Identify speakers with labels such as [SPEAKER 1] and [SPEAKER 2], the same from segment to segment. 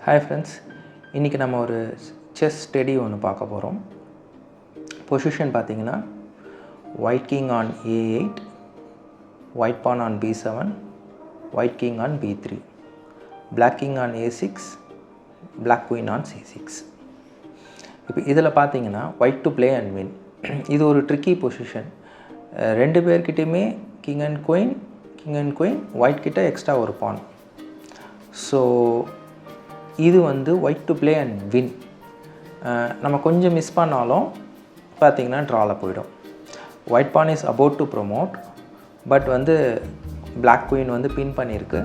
[SPEAKER 1] Hi friends, இன்றைக்கி நம்ம ஒரு செஸ் ஸ்டடி ஒன்று பார்க்க போகிறோம். பொசிஷன் பார்த்திங்கன்னா white king on A8, white pawn on B7, white king on B3, black king on A6, black queen on C6. இப்போ இதில் பார்த்தீங்கன்னா white to play and win. இது ஒரு ட்ரிக்கி பொசிஷன். ரெண்டு பேர்கிட்டையுமே கிங் அண்ட் குயின், ஒயிட் கிட்ட extra ஒரு pawn. So இது வந்து white to play and win. நம்ம கொஞ்சம் மிஸ் பண்ணாலும் பார்த்திங்கன்னா ட்ராவில் போயிடும். White pawn is about to promote, but வந்து பிளாக் குயின் வந்து பின் பண்ணியிருக்கு.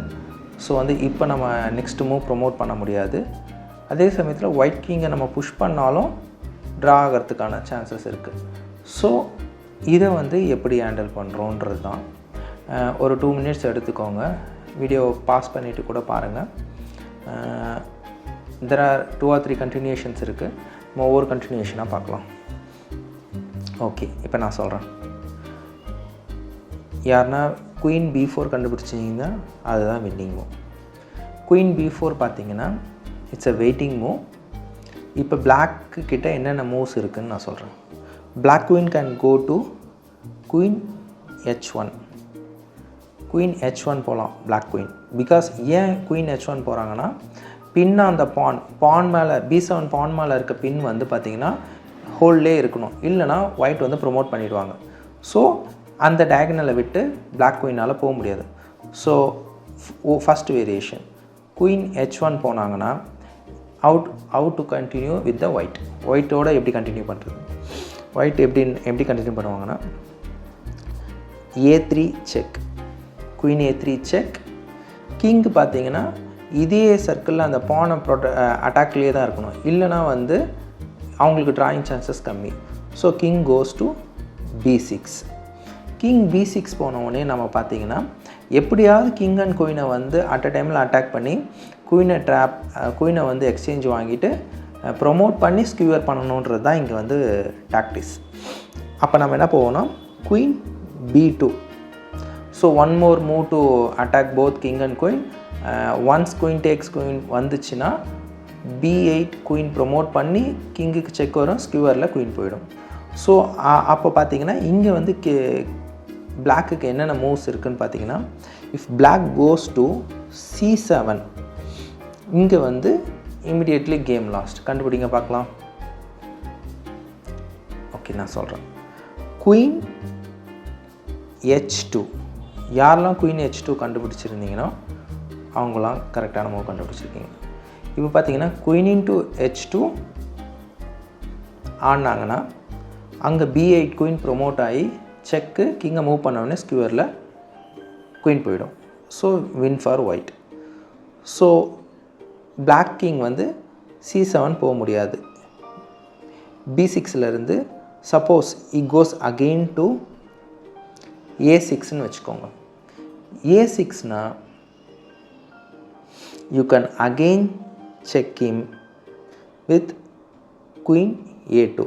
[SPEAKER 1] ஸோ வந்து இப்போ நம்ம நெக்ஸ்ட் மூவ் ப்ரொமோட் பண்ண முடியாது. அதே சமயத்தில் ஒயிட் கிங்கை நம்ம புஷ் பண்ணாலும் ட்ரா ஆகிறதுக்கான சான்சஸ் இருக்குது. ஸோ இதை வந்து எப்படி ஹேண்டில் பண்ணுறோன்றது தான். ஒரு 2 மினிட்ஸ் எடுத்துக்கோங்க, வீடியோ பாஸ் பண்ணிவிட்டு கூட பாருங்கள். there are 2 or 3 continuations இருக்குது. நம்ம ஒவ்வொரு கண்டினியூஷனாக பார்க்கலாம். ஓகே, இப்போ நான் சொல்கிறேன். யாருன்னா குயின் B4 கண்டுபிடிச்சிங்கன்னா அதுதான் வின்னிங் மூவ். குயின் B4 பார்த்தீங்கன்னா இட்ஸ் அ வெயிட்டிங் மூவ். இப்போ பிளாக்கு கிட்ட என்னென்ன மூவ்ஸ் இருக்குதுன்னு நான் சொல்கிறேன். Black queen can go to queen H1. Queen H1 போகலாம் பிளாக் குயின். பிகாஸ் ஏன் குயின் H1 போகிறாங்கன்னா, பின் அந்த பான் மேலே B7 பான் மேலே இருக்க பின் வந்து பார்த்திங்கன்னா ஹோல்லே இருக்கணும், இல்லைனா ஒயிட் வந்து ப்ரொமோட் பண்ணிடுவாங்க. ஸோ அந்த டயகனலை விட்டு பிளாக் குயினால் போக முடியாது. So first variation queen H1 போனாங்கன்னா out to continue with the ஒயிட்டோட எப்படி கண்டினியூ பண்ணுறது? ஒயிட் எப்படி கண்டினியூ பண்ணுவாங்கன்னா A3 check, queen A3 check. King பார்த்தீங்கன்னா இதே சர்க்கிளில் அந்த பானை அட்டாக்லேயே தான் இருக்கணும், இல்லைனா வந்து அவங்களுக்கு ட்ராயிங் சான்சஸ் கம்மி. So king goes to B6. King B6 போனவுடனே நம்ம பார்த்தீங்கன்னா எப்படியாவது கிங் அண்ட் குயினை வந்து அட் அ டைமில் அட்டாக் பண்ணி குயினை வந்து எக்ஸ்சேஞ்ச் வாங்கிட்டு ப்ரொமோட் பண்ணி ஸ்கியூவர் பண்ணணுன்றது தான் இங்கே வந்து டாக்டிஸ். அப்போ நம்ம என்ன போவோம்னா queen B2. So one more move to attack both king and queen. Once queen takes queen வந்துச்சுன்னா B8 குயின் ப்ரொமோட் பண்ணி கிங்குக்கு செக் வரும், ஸ்கியூவரில் குயின் போயிடும். ஸோ அப்போ பார்த்தீங்கன்னா இங்கே வந்து பிளாக்குக்கு என்னென்ன மூவ்ஸ் இருக்குதுன்னு பார்த்தீங்கன்னா, if black goes to C7, இங்கே வந்து இமிடியேட்லி கேம் லாஸ்ட். கண்டுபிடிங்க பார்க்கலாம். ஓகே, நான் சொல்கிறேன். Queen H2. யாரெல்லாம் குயின் H2 கண்டுபிடிச்சிருந்தீங்கன்னா அவங்களாம் கரெக்டான மூவ் கண்டுபிடிச்சிருக்கீங்க. இப்போ பார்த்தீங்கன்னா குயின் இன்டு H2 ஆடினாங்கன்னா அங்கே B8 குயின் ப்ரொமோட் ஆகி செக்கு, கிங்கை மூவ் பண்ணவுடனே ஸ்கியூவரில் குயின் போயிடும். So win for white. So black king வந்து C7 போக முடியாது. B6லேருந்து suppose it goes again to A6ன்னு வச்சுக்கோங்க. A6னா you can again check him with queen A2.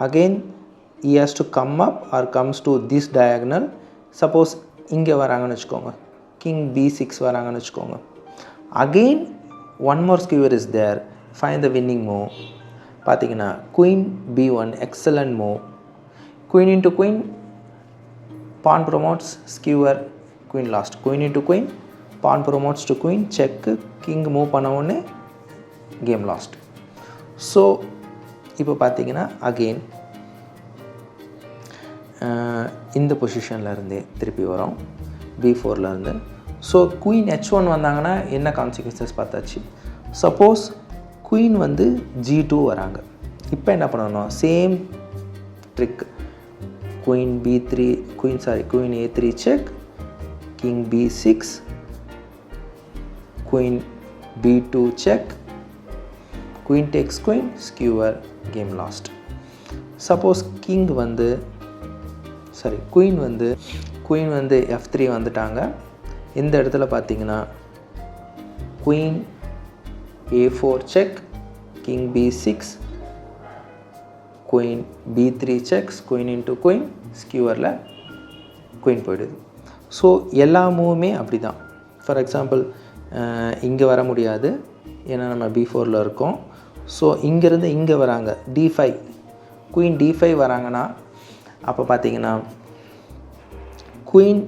[SPEAKER 1] Again he has to come up or comes to this diagonal. Suppose இங்கே வராங்கன்னு வச்சுக்கோங்க, king B6 வராங்கன்னு வச்சுக்கோங்க. Again one more skewer is there. Find the winning move. பார்த்தீங்கன்னா queen B1, excellent move. Queen into queen, pawn promotes, skewer, queen lost. Queen into queen, pawn promotes to queen, check, king move பண்ண உடனே game last. So இப்போ பார்த்தீங்கன்னா again இந்த பொசிஷன்லேருந்தே திருப்பி வரோம் B4லேருந்து. So queen H1 வந்தாங்கன்னா என்ன கான்சிக்வன்சஸ் பார்த்தாச்சு. சப்போஸ் குயின் வந்து G2 வராங்க, இப்போ என்ன பண்ணணும்? Same trick. Queen A3 check, king B6, queen B2 check, queen takes queen, skewer, game lost. Suppose queen வந்து F3 வந்துட்டாங்க. இந்த இடத்துல பார்த்தீங்கன்னா queen A4 check, king B6, queen B3 checks, queen into queen, skewerல queen போயிடுது. So எல்லா மூவுமே அப்படி தான். For example இங்கே வர முடியாது, ஏன்னா நம்ம B4ல் இருக்கோம். ஸோ இங்கேருந்து இங்கே வராங்க D5, குயின் D5 வராங்கன்னா அப்போ பார்த்தீங்கன்னா queen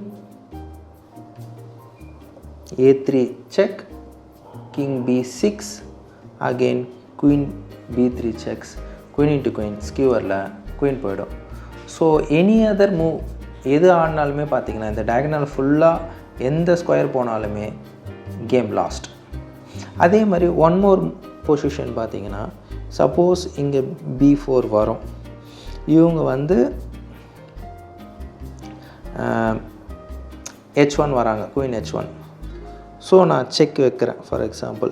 [SPEAKER 1] A3 check, king B6, again queen B3 checks, queen into queen ஸ்கியூவரில் குயின் போயிடும். ஸோ எனி அதர் மூவ் எது ஆடினாலுமே பார்த்தீங்கன்னா இந்த டயகனல் ஃபுல்லாக எந்த ஸ்கொயர் போனாலுமே கேம் லாஸ்ட். அதே மாதிரி ஒன் மோர் பொசிஷன் பார்த்தீங்கன்னா சப்போஸ் இங்கே B4 வரும், இவங்க வந்து H1 வராங்க, குயின் H1. ஸோ நான் செக் வைக்கிறேன் for example.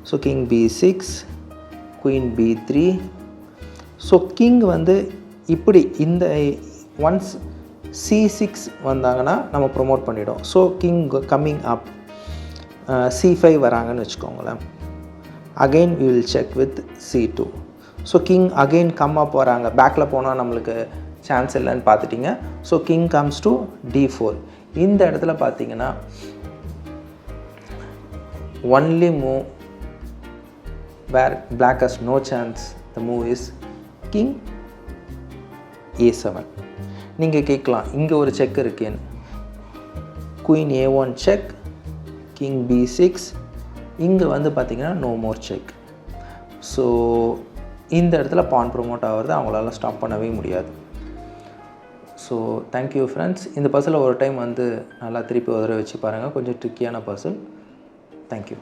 [SPEAKER 1] So king B6, queen B3. So king வந்து இப்படி இந்த ஒன்ஸ் C6 வந்தாங்கன்னா நம்ம ப்ரொமோட் பண்ணிவிடும். So king coming up C5 வராங்கன்னு வச்சுக்கோங்களேன். Again we will check with C2. So king again come up வராங்க, பேக்கில் போனால் நம்மளுக்கு சான்ஸ் இல்லைன்னு பார்த்துட்டிங்க. So king comes to D4. இந்த இடத்துல பார்த்தீங்கன்னா only move where black has no chance, the move is king A7. நீங்கள் கேட்கலாம் இங்கே ஒரு செக் இருக்கேன்னு. Queen A1 check, king B6, இங்கே வந்து பார்த்திங்கன்னா நோ மோர் செக். ஸோ இந்த இடத்துல பான் ப்ரொமோட் ஆகிறது அவங்களால ஸ்டாப் பண்ணவே முடியாது. So thank you friends. இந்த பசில் ஒரு டைம் வந்து நல்லா திருப்பி உதற வச்சு பாருங்கள், கொஞ்சம் ட்ரிக்கியான பசில். தேங்க்யூ.